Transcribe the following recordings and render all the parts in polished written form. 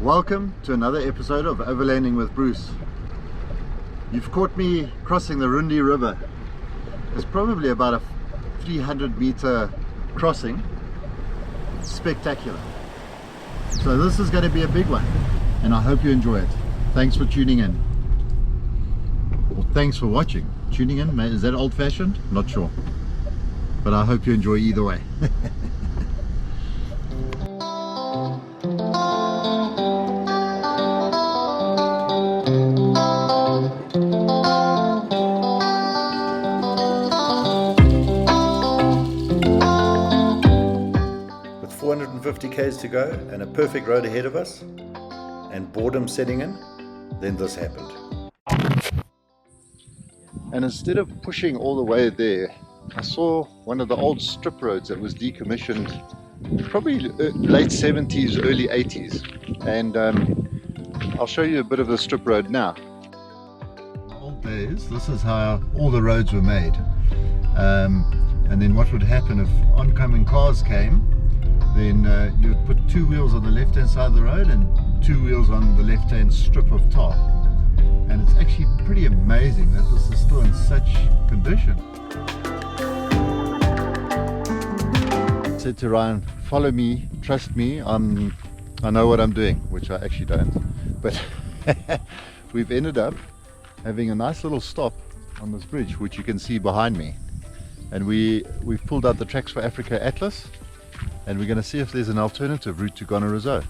Welcome to another episode of Overlanding with Bruce. You've caught me crossing the Rundi River. It's probably about a 300-meter crossing. It's spectacular. So this is going to be a big one, and I hope you enjoy it. Thanks for tuning in. Or thanks for watching. Tuning in, is that old-fashioned? Not sure. But I hope you enjoy either way. With 450 k's to go and a perfect road ahead of us and boredom setting in, then this happened. And instead of pushing all the way there, I saw one of the old strip roads that was decommissioned probably late 70s, early 80s. And I'll show you a bit of the strip road now. In the old days, this is how all the roads were made. And then what would happen if oncoming cars came, then you would put two wheels on the left hand side of the road and two wheels on the left hand strip of tar. And it's actually pretty amazing that this is still in such condition. I said to Ryan, follow me, trust me, I know what I'm doing, which I actually don't. But we've ended up having a nice little stop on this bridge, which you can see behind me. And we've pulled out the Tracks for Africa Atlas, and we're going to see if there's an alternative route to Gonarezhou.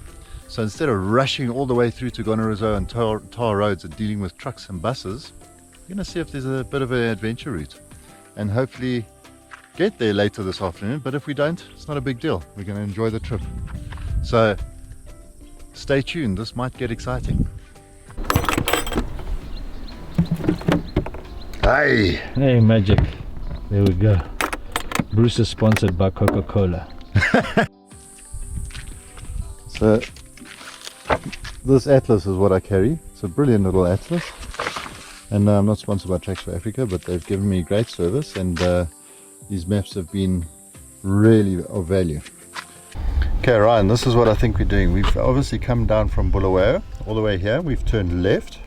So instead of rushing all the way through to Gonarezhou and tar roads and dealing with trucks and buses, we're going to see if there's a bit of an adventure route and hopefully get there later this afternoon. But if we don't, it's not a big deal. We're going to enjoy the trip. So stay tuned, this might get exciting. Hey! Hey, magic. There we go. Bruce is sponsored by Coca-Cola. So this atlas is what I carry. It's a brilliant little atlas, and I'm not sponsored by Tracks for Africa, but they've given me great service, and these maps have been really of value. Okay, Ryan, this is what I think we're doing. We've obviously come down from Bulawayo all the way here. We've turned left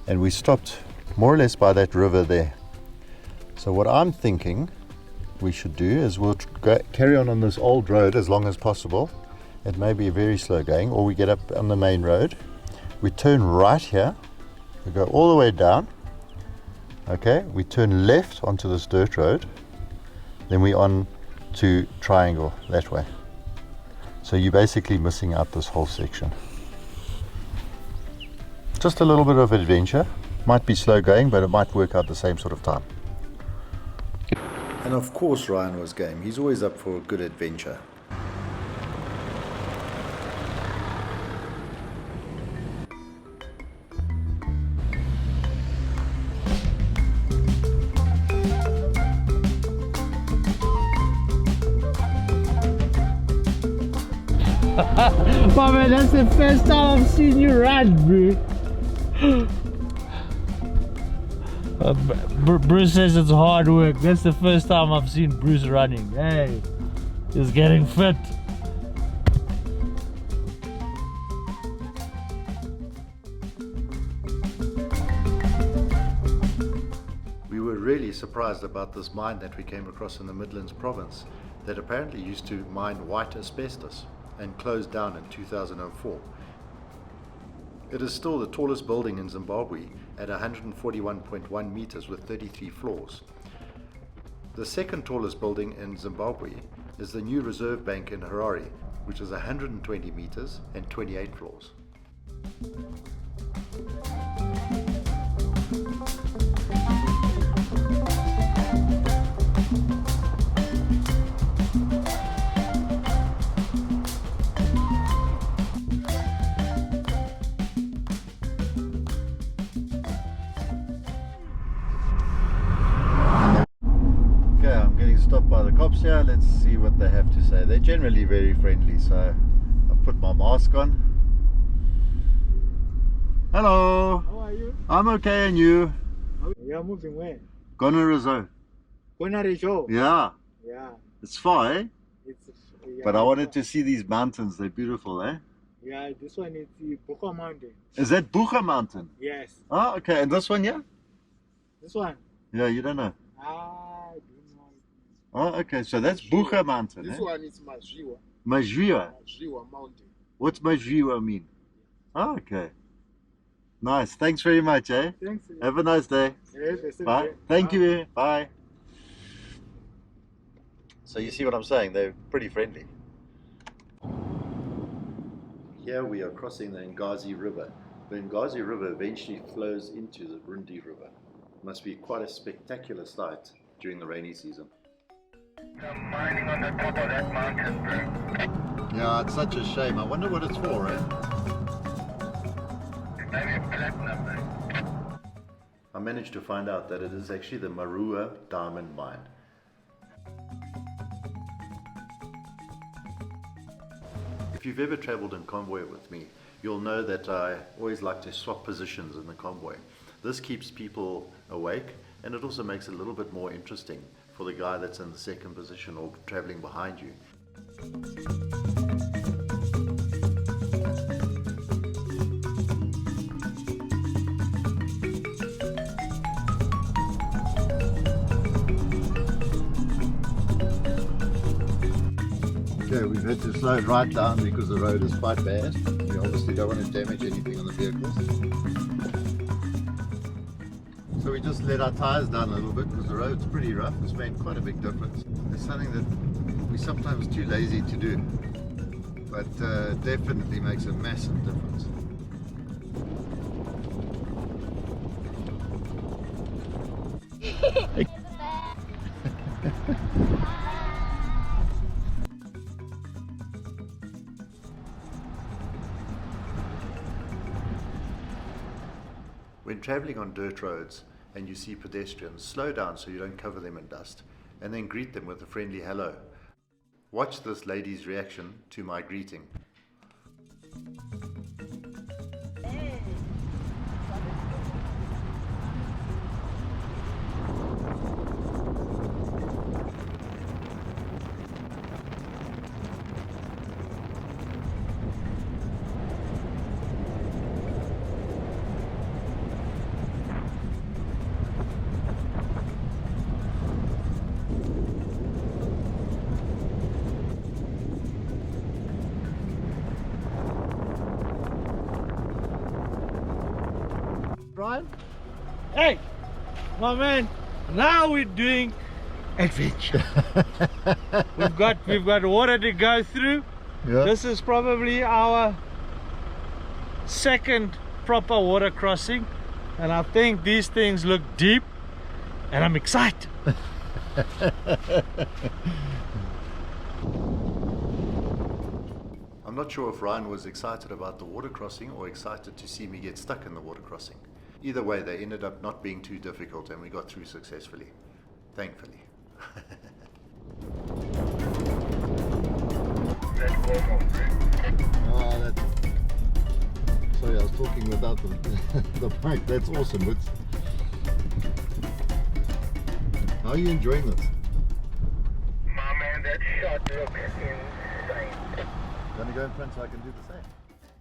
and we stopped more or less by that river there. So what I'm thinking we should do is we'll carry on this old road as long as possible. It may be very slow going, or we get up on the main road. We turn right here, we go all the way down. Okay, we turn left onto this dirt road, then we on to Triangle that way. So you're basically missing out this whole section. Just a little bit of adventure. Might be slow going, but it might work out the same sort of time. And of course Ryan was game. He's always up for a good adventure. Oh man, that's the first time I've seen you run, bro. Bruce says it's hard work. That's the first time I've seen Bruce running. Hey, he's getting fit. We were really surprised about this mine that we came across in the Midlands province that apparently used to mine white asbestos and closed down in 2004. It is still the tallest building in Zimbabwe at 141.1 meters with 33 floors. The second tallest building in Zimbabwe is the new Reserve Bank in Harare, which is 120 meters and 28 floors. Stopped by the cops here. Let's see what they have to say. They're generally very friendly, so I've put my mask on. Hello. How are you? I'm okay, and you? You are moving where? Gonarezhou. Gonarezhou? Yeah. Yeah. It's far, eh? It's, yeah, But I wanted to see these mountains. They're beautiful, eh? Yeah, this one is the Boko Mountain. Is that Bucha Mountain? Yes. Oh, okay. And this one, yeah? This one. Yeah, you don't know. I don't know. Oh, okay. So that's Bucha Mountain. This Eh? one is Majriwa. Majriwa. Majriwa Mountain. What's Majriwa mean? Oh, okay. Nice. Thanks very much, eh? Thanks. Have a nice day. Yes, the same Bye. day. Thank Bye. you. Bye. So you see what I'm saying? They're pretty friendly. Here we are crossing the Ngazi River. The Ngazi River eventually flows into the Rundi River. It must be quite a spectacular sight during the rainy season. Some mining on the top of that mountain, bro. Yeah, it's such a shame. I wonder what it's for, eh? Maybe platinum, man. I managed to find out that it is actually the Marua diamond mine. If you've ever traveled in convoy with me, you'll know that I always like to swap positions in the convoy. This keeps people awake, and it also makes it a little bit more interesting for the guy that's in the second position or traveling behind you. Okay, we've had to slow it right down because the road is quite bad. We obviously don't want to damage anything on the vehicles. So we just let our tyres down a little bit because the road's pretty rough. It's made quite a big difference. It's something that we're sometimes too lazy to do, but definitely makes a massive difference. When traveling on dirt roads and you see pedestrians, slow down so you don't cover them in dust, and then greet them with a friendly hello. Watch this lady's reaction to my greeting. Brian? Hey, my man, now we're doing adventure. we've got water to go through. Yeah. This is probably our second proper water crossing, and I think these things look deep, and I'm excited. I'm not sure if Ryan was excited about the water crossing or excited to see me get stuck in the water crossing. Either way, they ended up not being too difficult and we got through successfully. Thankfully. Oh, that's... Sorry, I was talking without the mic. That's awesome. How are you enjoying this? My man, that shot looks insane. Gonna go in front so I can do the same.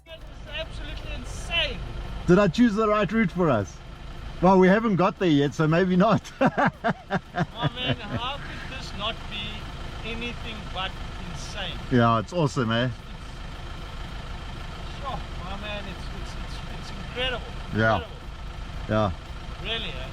This is absolutely insane. Did I choose the right route for us? Well, we haven't got there yet, so maybe not. My man, how could this not be anything but insane? Yeah, it's awesome, eh? Sure, my man, it's incredible. Yeah. Incredible. Yeah. Really, eh?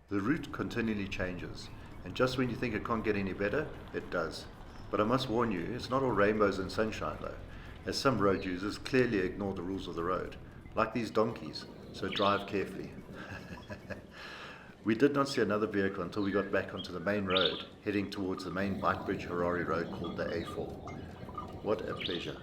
The route continually changes, and just when you think it can't get any better, it does. But I must warn you, it's not all rainbows and sunshine though, as some road users clearly ignore the rules of the road, like these donkeys, so drive carefully. We did not see another vehicle until we got back onto the main road, heading towards the main bike bridge Harare road called the A4. What a pleasure.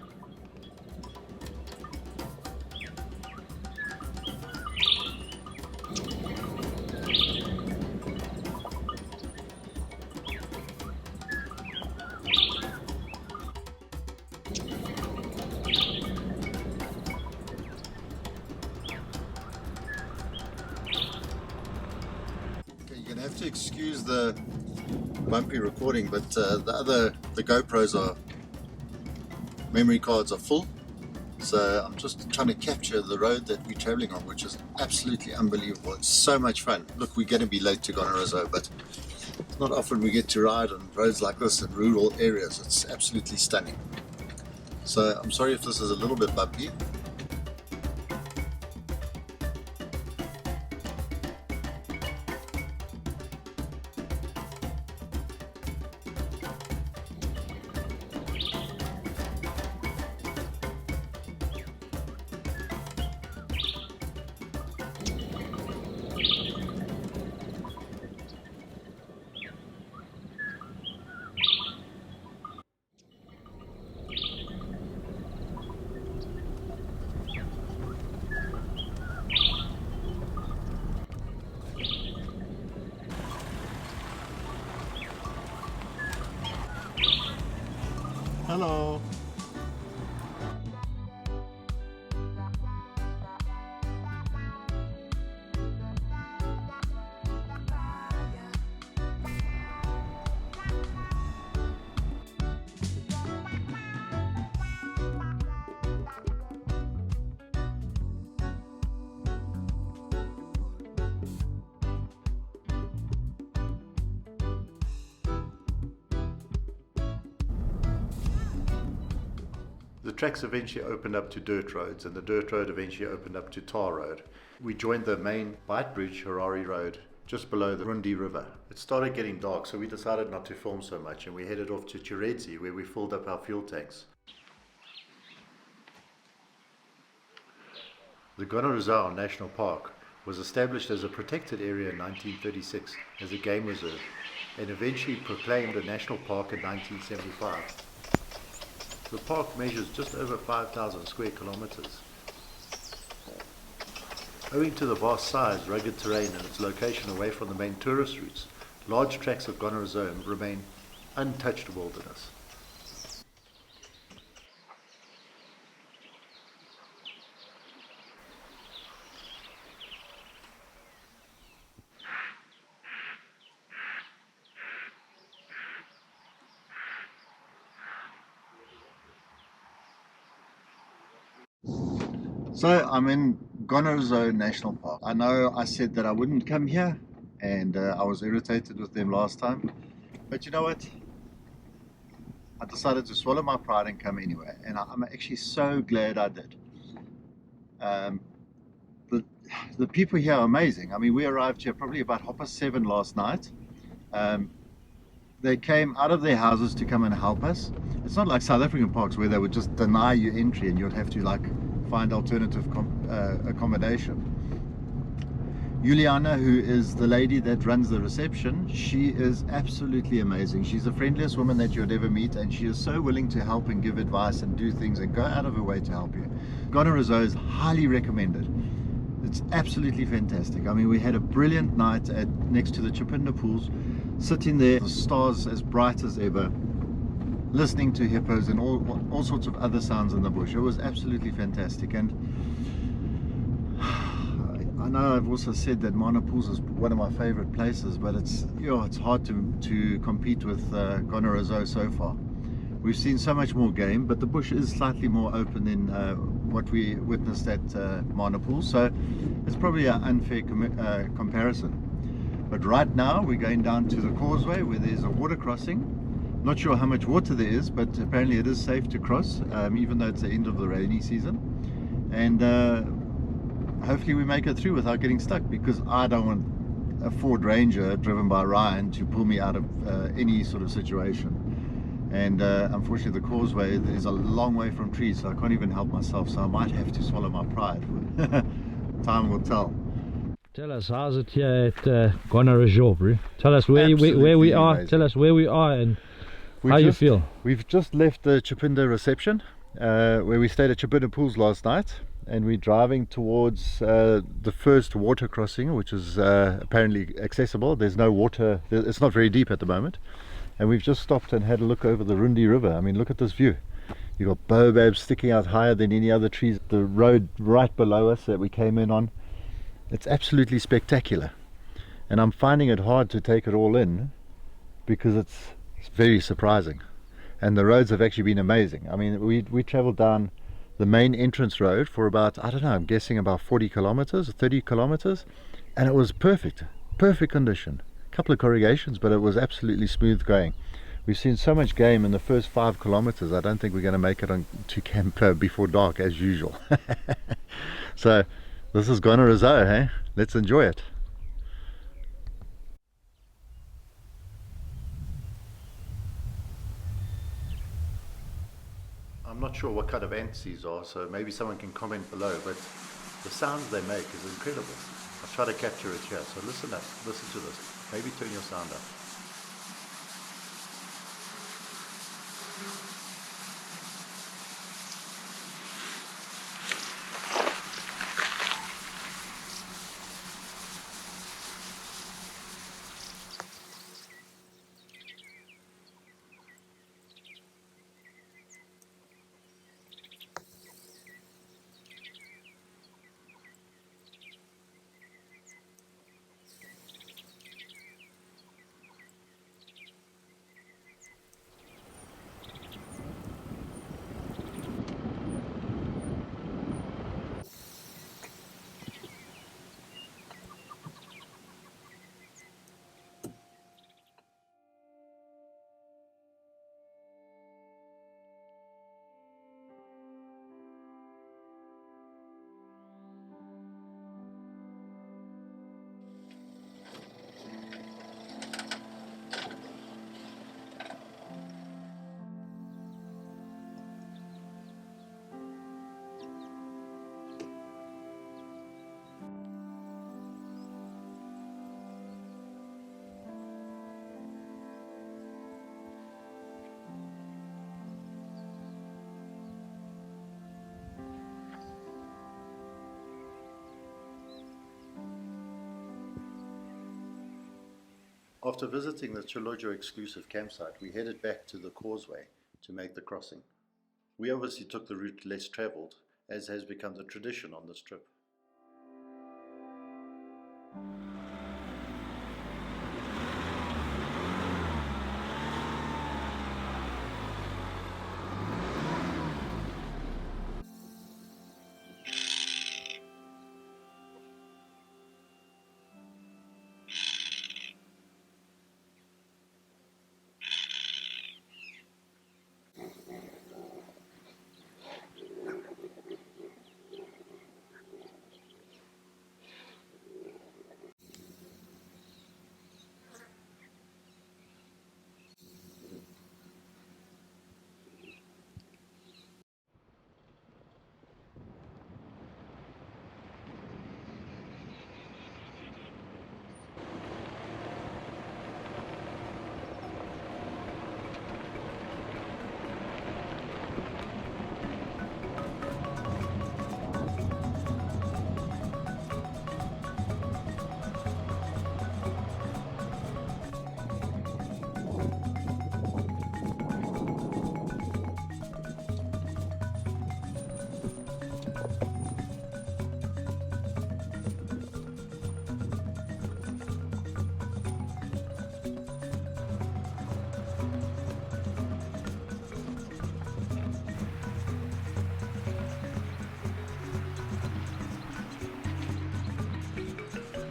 You're gonna have to excuse the bumpy recording, but the GoPros are memory cards are full, so I'm just trying to capture the road that we're traveling on, which is absolutely unbelievable. It's so much fun. Look, we're going to be late to Gonarezhou, but it's not often we get to ride on roads like this in rural areas. It's absolutely stunning. So I'm sorry if this is a little bit bumpy. Hello. The tracks eventually opened up to dirt roads, and the dirt road eventually opened up to tar road. We joined the main bike bridge, Harare Road, just below the Rundi River. It started getting dark, so we decided not to film so much, and we headed off to Chilojo, where we filled up our fuel tanks. The Gonarezhou National Park was established as a protected area in 1936 as a game reserve, and eventually proclaimed a national park in 1975. The park measures just over 5,000 square kilometers. Owing to the vast size, rugged terrain and its location away from the main tourist routes, large tracts of Gonarezhou remain untouched wilderness. So I'm in Gonarezhou National Park. I know I said that I wouldn't come here, and I was irritated with them last time, but you know what? I decided to swallow my pride and come anyway, and I'm actually so glad I did. The people here are amazing. I mean, we arrived here probably about 7:30 last night. They came out of their houses to come and help us. It's not like South African parks where they would just deny you entry and you'd have to like find alternative accommodation. Juliana, who is the lady that runs the reception, she is absolutely amazing. She's the friendliest woman that you'd ever meet, and she is so willing to help and give advice and do things and go out of her way to help you. Gonarezhou is highly recommended. It's absolutely fantastic. I mean, we had a brilliant night next to the Chipinda pools, sitting there, the stars as bright as ever, listening to hippos and all sorts of other sounds in the bush. It was absolutely fantastic. And I know I've also said that Mana Pools is one of my favorite places, but it's hard to compete with Gonarezhou so far. We've seen so much more game, but the bush is slightly more open than what we witnessed at Mana Pools, so it's probably an unfair comparison. But right now we're going down to the Causeway, where there's a water crossing. Not sure how much water there is, but apparently it is safe to cross, even though it's the end of the rainy season. And hopefully we make it through without getting stuck, because I don't want a Ford Ranger driven by Ryan to pull me out of any sort of situation. And unfortunately the Causeway is a long way from trees, so I can't even help myself, so I might have to swallow my pride. Time will tell. Tell us, how's it here at Gonarezhou, bro? Tell us where we are. Amazing. Tell us where we are and how you feel. We've just left the Chipinda reception, where we stayed at Chipinda Pools last night, and we're driving towards the first water crossing, which is apparently accessible. There's no water, it's not very deep at the moment, and we've just stopped and had a look over the Rundi River. I mean, look at this view. You've got baobabs sticking out higher than any other trees. The road right below us that we came in on, it's absolutely spectacular, and I'm finding it hard to take it all in because it's very surprising. And the roads have actually been amazing. I mean, we traveled down the main entrance road for about, I don't know, I'm guessing about 40 kilometers, 30 kilometers, and it was perfect condition. A couple of corrugations, but it was absolutely smooth going. We've seen so much game in the first 5 kilometers. I don't think we're going to make it on to camp before dark as usual. So this is Gonarezhou, hey? Let's enjoy it. I'm not sure what kind of ants these are, so maybe someone can comment below, but the sounds they make is incredible. I'll try to capture it here, so listen up, listen to this. Maybe turn your sound up. After visiting the Chilojo exclusive campsite, we headed back to the Causeway to make the crossing. We obviously took the route less travelled, as has become the tradition on this trip.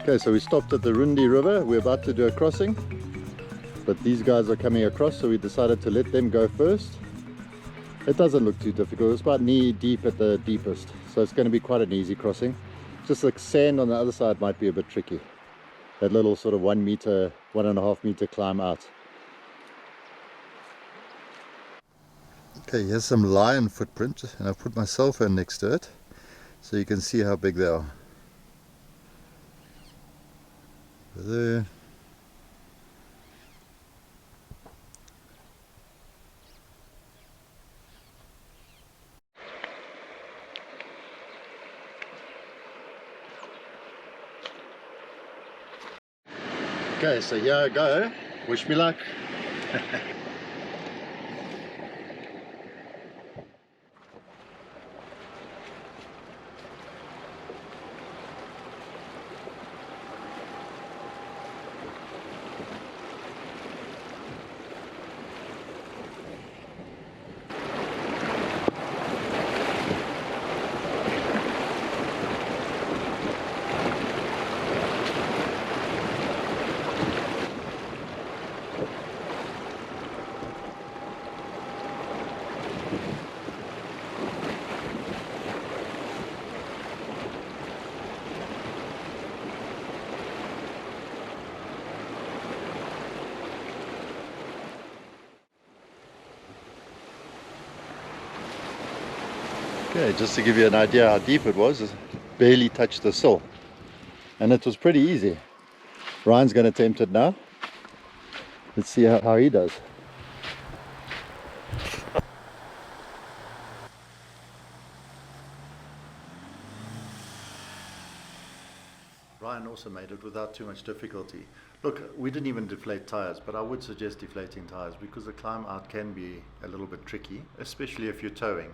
Okay, so we stopped at the Rundi River. We're about to do a crossing, but these guys are coming across, so we decided to let them go first. It doesn't look too difficult. It's about knee deep at the deepest, so it's going to be quite an easy crossing. Just like sand on the other side might be a bit tricky. That little sort of 1 meter, 1.5 meter climb out. Okay, here's some lion footprint, and I've put my cell phone next to it so you can see how big they are. There. Okay, so here I go. Wish me luck. Okay, just to give you an idea how deep it was, it barely touched the sill. And it was pretty easy. Ryan's going to attempt it now. Let's see how he does. Ryan also made it without too much difficulty. Look, we didn't even deflate tires, but I would suggest deflating tires because the climb out can be a little bit tricky, especially if you're towing.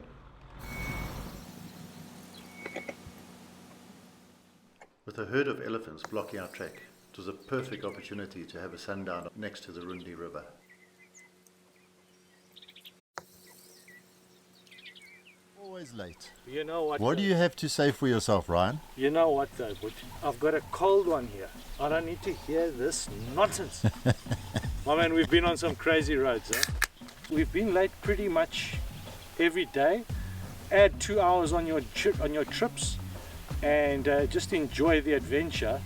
With a herd of elephants blocking our track, it was a perfect opportunity to have a sundown next to the Rundi River. Always late. You know what? What do you have to say for yourself, Ryan? You know what though, Butch? I've got a cold one here. I don't need to hear this nonsense. My man, we've been on some crazy roads, eh? We've been late pretty much every day. Add 2 hours on your trips, and just enjoy the adventure.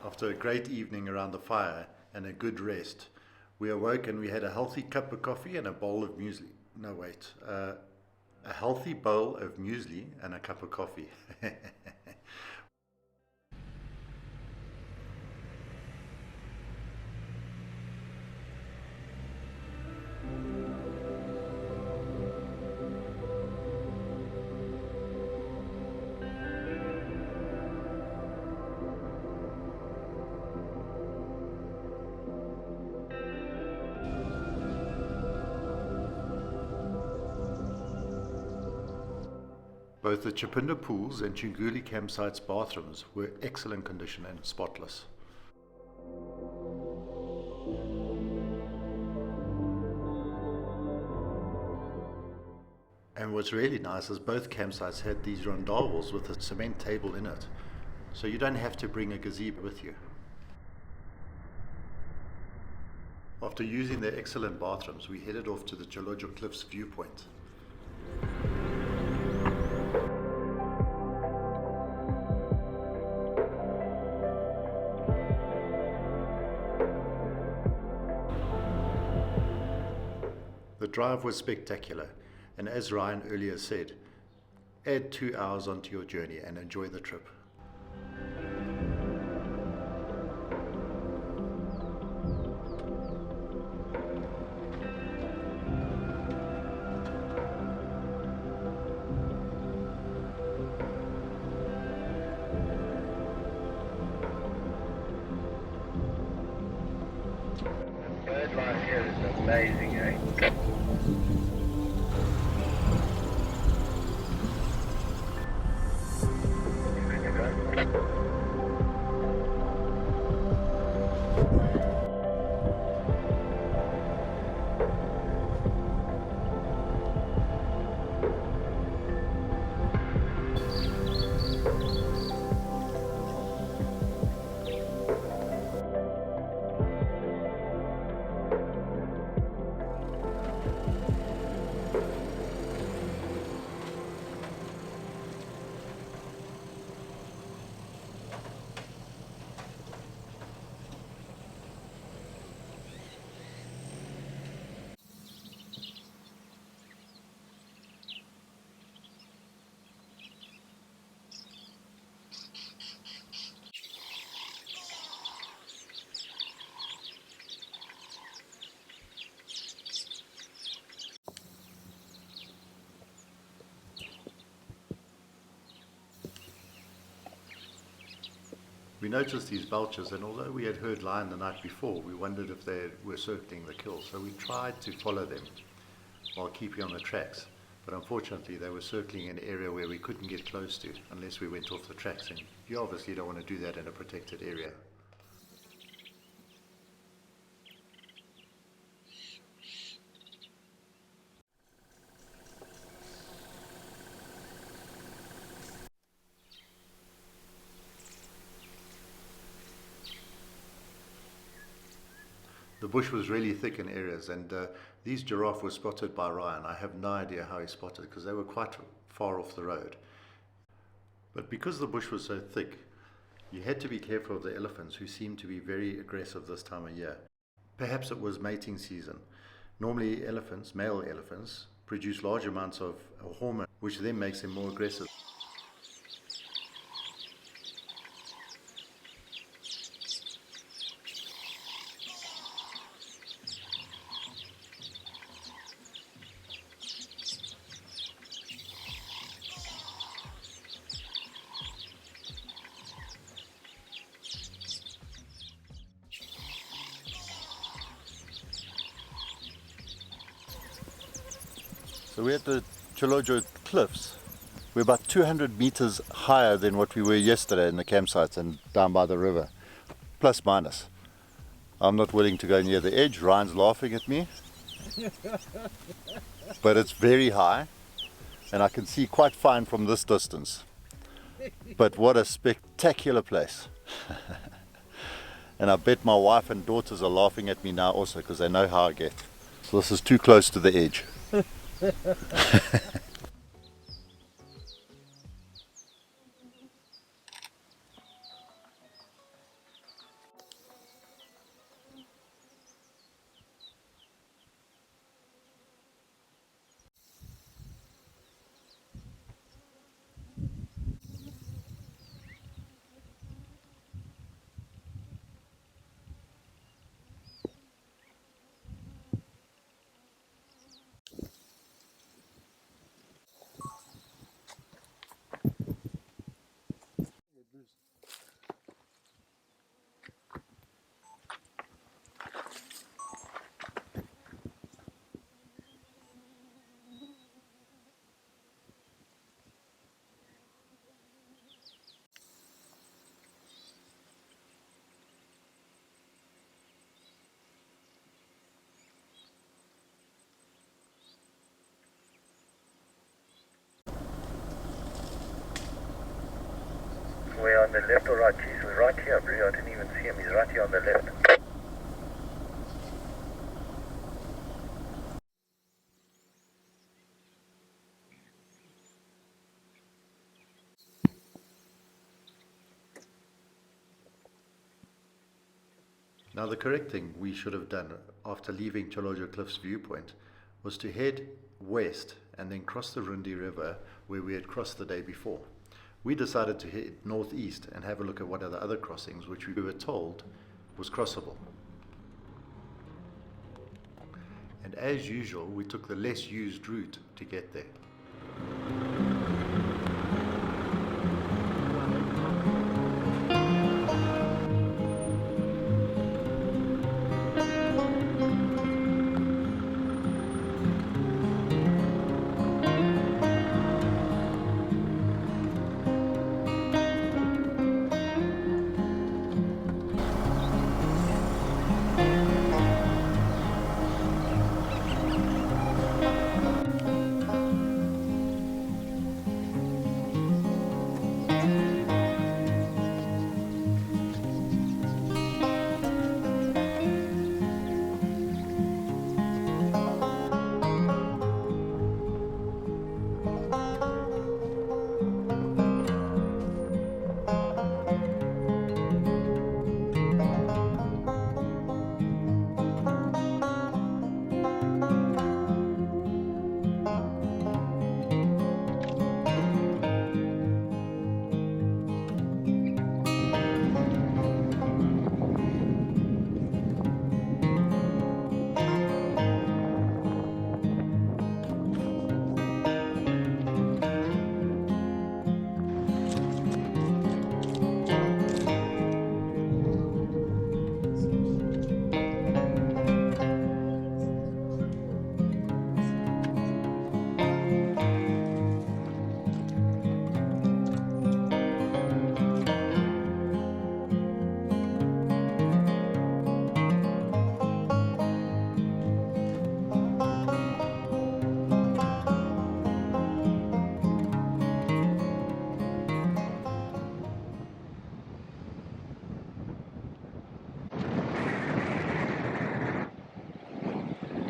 After a great evening around the fire and a good rest, we awoke and we had a healthy cup of coffee and a bowl of muesli. No, wait. A healthy bowl of muesli and a cup of coffee. Both the Chipinda pools and Chunguli campsite's bathrooms were excellent condition and spotless. And what's really nice is both campsites had these rondavels with a cement table in it, so you don't have to bring a gazebo with you. After using their excellent bathrooms, we headed off to the Chilojo Cliffs viewpoint. The drive was spectacular, and as Ryan earlier said, add 2 hours onto your journey and enjoy the trip. here is amazing, eh? Good to go. We noticed these vultures, and although we had heard lion the night before, we wondered if they were circling the kill. So we tried to follow them while keeping on the tracks. But unfortunately, they were circling an area where we couldn't get close to unless we went off the tracks. And you obviously don't want to do that in a protected area. The bush was really thick in areas, and these giraffe were spotted by Ryan. I have no idea how he spotted it because they were quite far off the road. But because the bush was so thick, you had to be careful of the elephants, who seemed to be very aggressive this time of year. Perhaps it was mating season. Normally elephants, male elephants, produce large amounts of a hormone, which then makes them more aggressive. So we're at the Chilojo Cliffs. We're about 200 meters higher than what we were yesterday in the campsites and down by the river, plus minus. I'm not willing to go near the edge. Ryan's laughing at me, but it's very high and I can see quite fine from this distance. But what a spectacular place. And I bet my wife and daughters are laughing at me now also because they know how I get. So this is too close to the edge. We're on the left or right? He's right here, bro. I didn't even see him. He's right here on the left. Now the correct thing we should have done after leaving Chilojo Cliffs viewpoint was to head west and then cross the Rundi River where we had crossed the day before. We decided to head northeast and have a look at what are the other crossings which we were told was crossable. And as usual, we took the less used route to get there.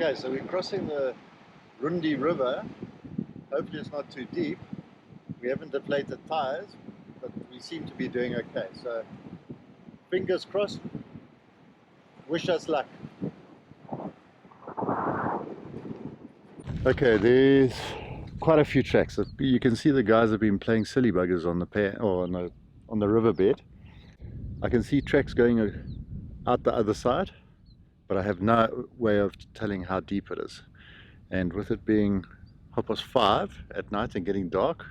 Okay, so we're crossing the Rundi River. Hopefully it's not too deep. We haven't deflated tires, but we seem to be doing okay. So fingers crossed. Wish us luck. Okay, there's quite a few tracks. You can see the guys have been playing silly buggers on the or on the riverbed. I can see tracks going out the other side, but I have no way of telling how deep it is. And with it being 5:30 at night and getting dark,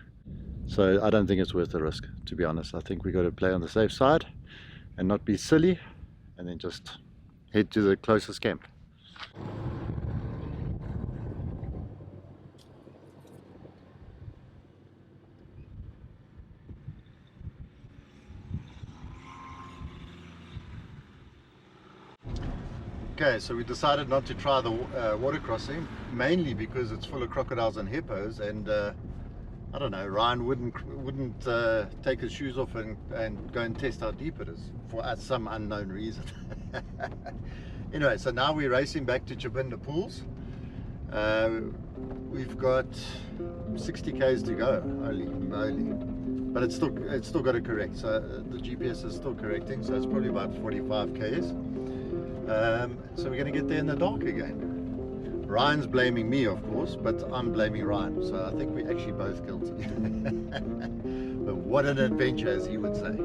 so I don't think it's worth the risk, to be honest. I think we got to play on the safe side and not be silly, and then just head to the closest camp. Okay, so we decided not to try the water crossing, mainly because it's full of crocodiles and hippos, and I don't know, Ryan wouldn't take his shoes off and go and test how deep it is for some unknown reason. Anyway, so now we're racing back to Chabinda Pools. We've got 60 k's to go, holy moly. But it's still got to correct, so the GPS is still correcting, so it's probably about 45 k's. So we're going to get there in the dark again. Ryan's blaming me, of course, but I'm blaming Ryan, so I think we're actually both guilty. But what an adventure, as he would say.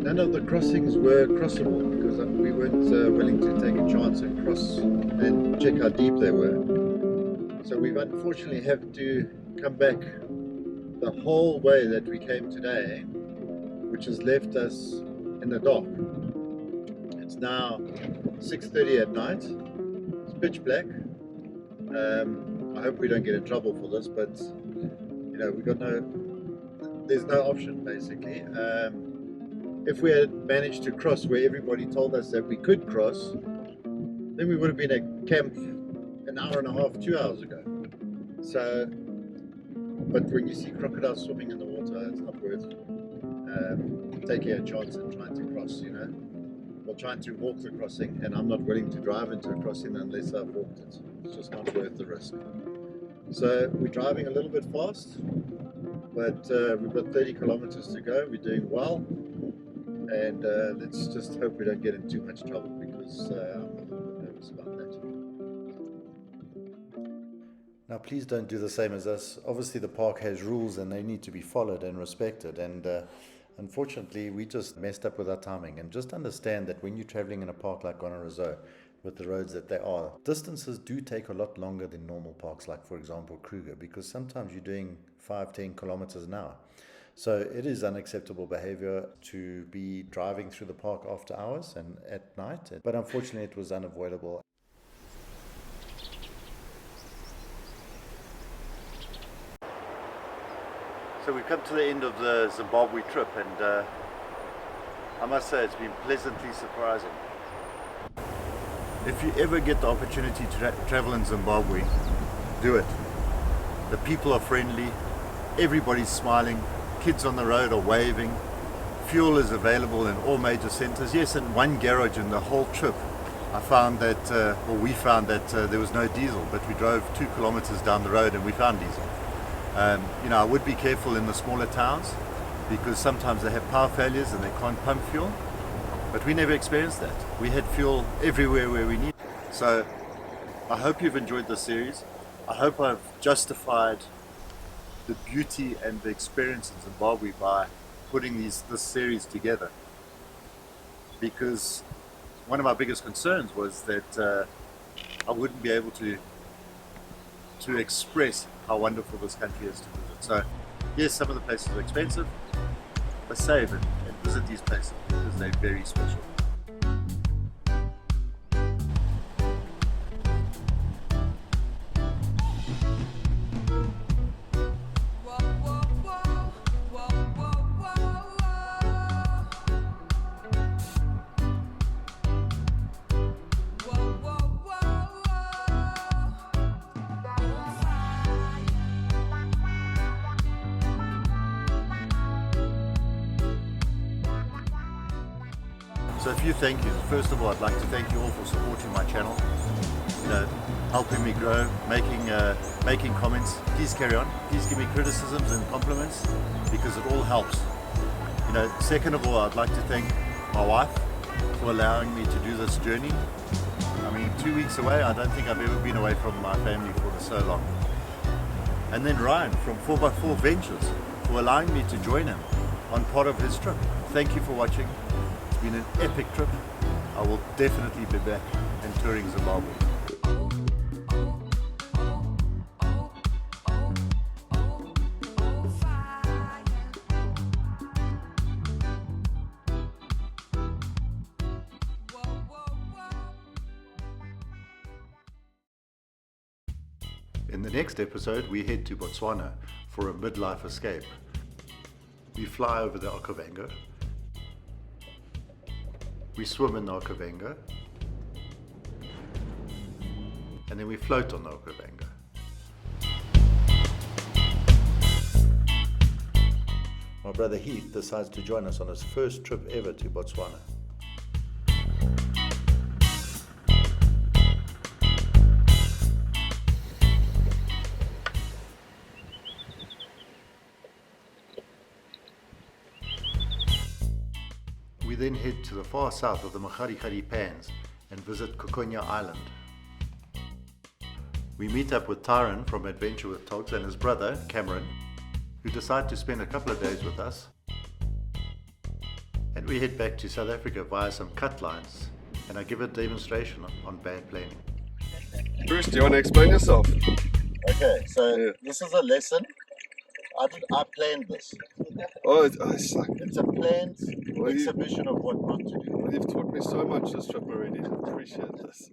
None of the crossings were crossable because we weren't willing to take a chance and cross and check how deep they were. So we've unfortunately had to come back the whole way that we came today, which has left us in the dark. It's now 6:30 at night. It's pitch black. I hope we don't get in trouble for this, but you know, there's no option basically. If we had managed to cross where everybody told us that we could cross, then we would have been at camp an hour and a half, 2 hours ago. So, but when you see crocodiles swimming in the water, it's not worth taking a chance and trying to cross, you know. Or trying to walk the crossing, and I'm not willing to drive into a crossing unless I've walked it. It's just not worth the risk. So we're driving a little bit fast, but we've got 30 kilometers to go. We're doing well. And let's just hope we don't get in too much trouble, because I'm a little bit nervous about that. Now please don't do the same as us. Obviously the park has rules and they need to be followed and respected, and unfortunately we just messed up with our timing. And just understand that when you're traveling in a park like Gonarezhou, with the roads that they are, distances do take a lot longer than normal parks, like for example Kruger, because sometimes you're doing 5-10 kilometers an hour. So it is unacceptable behavior to be driving through the park after hours and at night, but unfortunately it was unavoidable. So we've come to the end of the Zimbabwe trip, and I must say it's been pleasantly surprising. If you ever get the opportunity to travel in Zimbabwe, do it. The people are friendly, everybody's smiling. Kids on the road are waving. Fuel is available in all major centres. Yes, in one garage in the whole trip, we found that there was no diesel, but we drove 2 kilometers down the road and we found diesel. You know, I would be careful in the smaller towns because sometimes they have power failures and they can't pump fuel, but we never experienced that. We had fuel everywhere where we need. So I hope you've enjoyed this series. I hope I've justified the beauty and the experience in Zimbabwe by putting this series together, because one of my biggest concerns was that I wouldn't be able to express how wonderful this country is to visit. So yes, some of the places are expensive, but save and visit these places because they're very special. So a few thank yous. First of all, I'd like to thank you all for supporting my channel, you know, helping me grow, making comments. Please carry on. Please give me criticisms and compliments, because it all helps. You know, second of all, I'd like to thank my wife for allowing me to do this journey. I mean, 2 weeks away, I don't think I've ever been away from my family for so long. And then Ryan from 4x4 Ventures for allowing me to join him on part of his trip. Thank you for watching. It's been an epic trip. I will definitely be back and touring Zimbabwe. In the next episode, we head to Botswana for a midlife escape. We fly over the Okavango. We swim in the Okavango. And then we float on the Okavango. My brother Heath decides to join us on his first trip ever to Botswana. We then head to the far south of the Makharikari Pans and visit Kokonya Island. We meet up with Tyron from Adventure with Togs and his brother Cameron, who decide to spend a couple of days with us. And we head back to South Africa via some cut lines, and I give a demonstration on bad planning. Bruce, do you want to explain yourself? Okay, so This is a lesson. I planned this. It's like, It's a planned Well, you- exhibition of what not to do. you've taught me so much this trip already. I appreciate this.